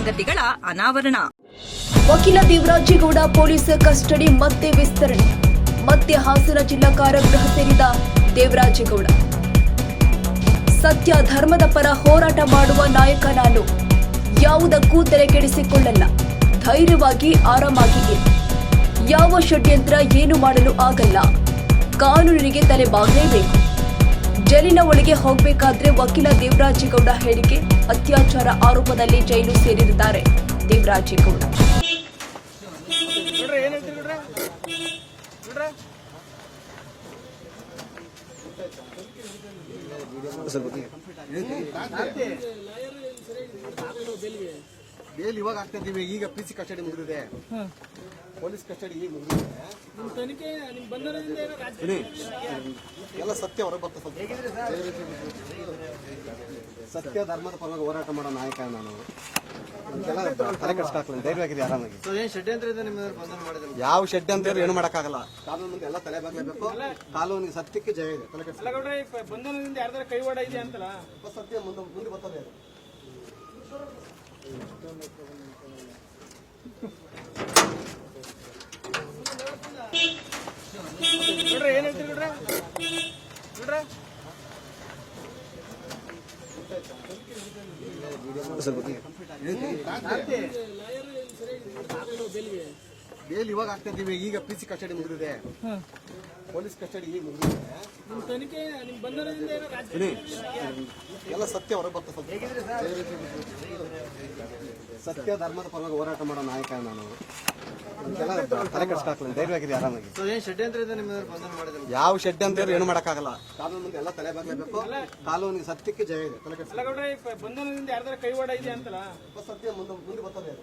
ಸಂಗತಿಗಳ ಅನಾವರಣ. ವಕೀಲ ದೇವರಾಜೇಗೌಡ ಪೊಲೀಸ್ ಕಸ್ಟಡಿ ಮತ್ತೆ ವಿಸ್ತರಣೆ. ಮತ್ತೆ ಹಾಸನ ಜಿಲ್ಲಾ ಕಾರಾಗೃಹ ಸೇರಿದ ದೇವರಾಜೇಗೌಡ. ಸತ್ಯ ಧರ್ಮದ ಪರ ಹೋರಾಟ ಮಾಡುವ ನಾಯಕ ನಾನು. ಯಾವುದಕ್ಕೂ ತಲೆಕೆಡಿಸಿಕೊಳ್ಳಲ್ಲ. ಧೈರ್ಯವಾಗಿ ಆರಾಮಾಗಿ ಇರಿ. ಯಾವ ಷಡ್ಯಂತ್ರ ಏನು ಮಾಡಲು ಆಗಲ್ಲ. ಕಾನೂನಿಗೆ ತಲೆ ಬಾಗಲೇಬೇಕು. ಜೈಲಿನ ಒಳಗೆ ಹೋಗಬೇಕಾದ್ರೆ ವಕೀಲ ದೇವರಾಜೇಗೌಡ ಹೇಳಿಕೆ. ಅತ್ಯಾಚಾರ ಆರೋಪದಲ್ಲಿ ಜೈಲು ಸೇರಿದ್ದಾರೆ ದೇವರಾಜೇಗೌಡ. ಬೇಲ್ ಇವಾಗ ಆಗ್ತಾ ಇದೀವಿ. ಈಗ ಪಿಸಿ ಕಸ್ಟಡಿ ಮುಗಿದಿದೆ, ಪೊಲೀಸ್ ಕಸ್ಟಡಿ ಈಗ ಮುಗಿದಿದೆ. ಎಲ್ಲ ಸತ್ಯ ಹೊರಗೆ ಬರ್ತದೆ. ಸತ್ಯ ಧರ್ಮದ ಪರವಾಗಿ ಹೋರಾಟ ಮಾಡೋ ನಾಯಕ ನಾನು. ತಲೆ ಕೆಡಿಸ್ಕಾಕ್ಲ, ಧೈರ್ಯವಾಗಿದೆ, ಆರಾಮಾಗಿ. ಯಾವ ಷಡ್ಯಂತ್ರ ಏನು ಮಾಡಕ್ಕಾಗಲ್ಲ. ಕಾನೂನು ಮುಂದೆ ಎಲ್ಲ ತಲೆ ಬಾಗ್ಲೇಬೇಕು. ಕಾನೂನಿಗೆ ಸತ್ಯಕ್ಕೆ ಜಯ ಇದೆ. ತಲೆ ಕೆಡಿಸ್ಕಾಕ್ಲ ಬಂಧನದಿಂದ ಯಾರ್ದಾರ ಕೈವಾಡ ಇದೆ ಅಂತಲ್ಲ. ಸತ್ಯ ಮುಂದೆ ಬರ್ತದೆ. ಏನ್ ಹೇಳ್ತೀರಿ ನೋಡ್ರೆ? ಬೇಲ್ ಇವಾಗ ಆಗ್ತಾ ಇದೀವಿ. ಈಗ ಪಿಸಿ ಕಸ್ಟಡಿ ಮುಗಿದಿದೆ, ಪೊಲೀಸ್ ಕಸ್ಟಡಿ ಈಗ ಮುಗಿದಿದೆ. ಎಲ್ಲ ಸತ್ಯ ಹೊರಗೆ ಬರ್ತದೆ. ಸತ್ಯ ಧರ್ಮದ ಪರವಾಗಿ ಹೋರಾಟ ಮಾಡೋ ನಾಯಕ ನಾನು. ತಲೆ ಕೆಡಿಸ್ಕಾಕ್ಲ, ಧೈರ್ಯವಾಗಿದೆ, ಆರಾಮಾಗಿ. ಯಾವ ಷಡ್ಯಂತ್ರ ಏನು ಮಾಡಕ್ಕಾಗಲ್ಲ. ಕಾನೂನು ಮುಂದೆ ಎಲ್ಲ ತಲೆ ಬಾಗ್ಲೇಬೇಕು. ಕಾನೂನಿಗೆ ಸತ್ಯಕ್ಕೆ ಜಯ ಇದೆ. ತಲೆ ಕೆಡಿಸ್ಕಾಕ್ಲ ಬಂಧನದಿಂದ ಯಾರ್ದಾರ ಕೈವಾಡ ಇದೆ ಅಂತಲ್ಲ. ಸತ್ಯ ಮುಂದೆ ಬರ್ತದೆ.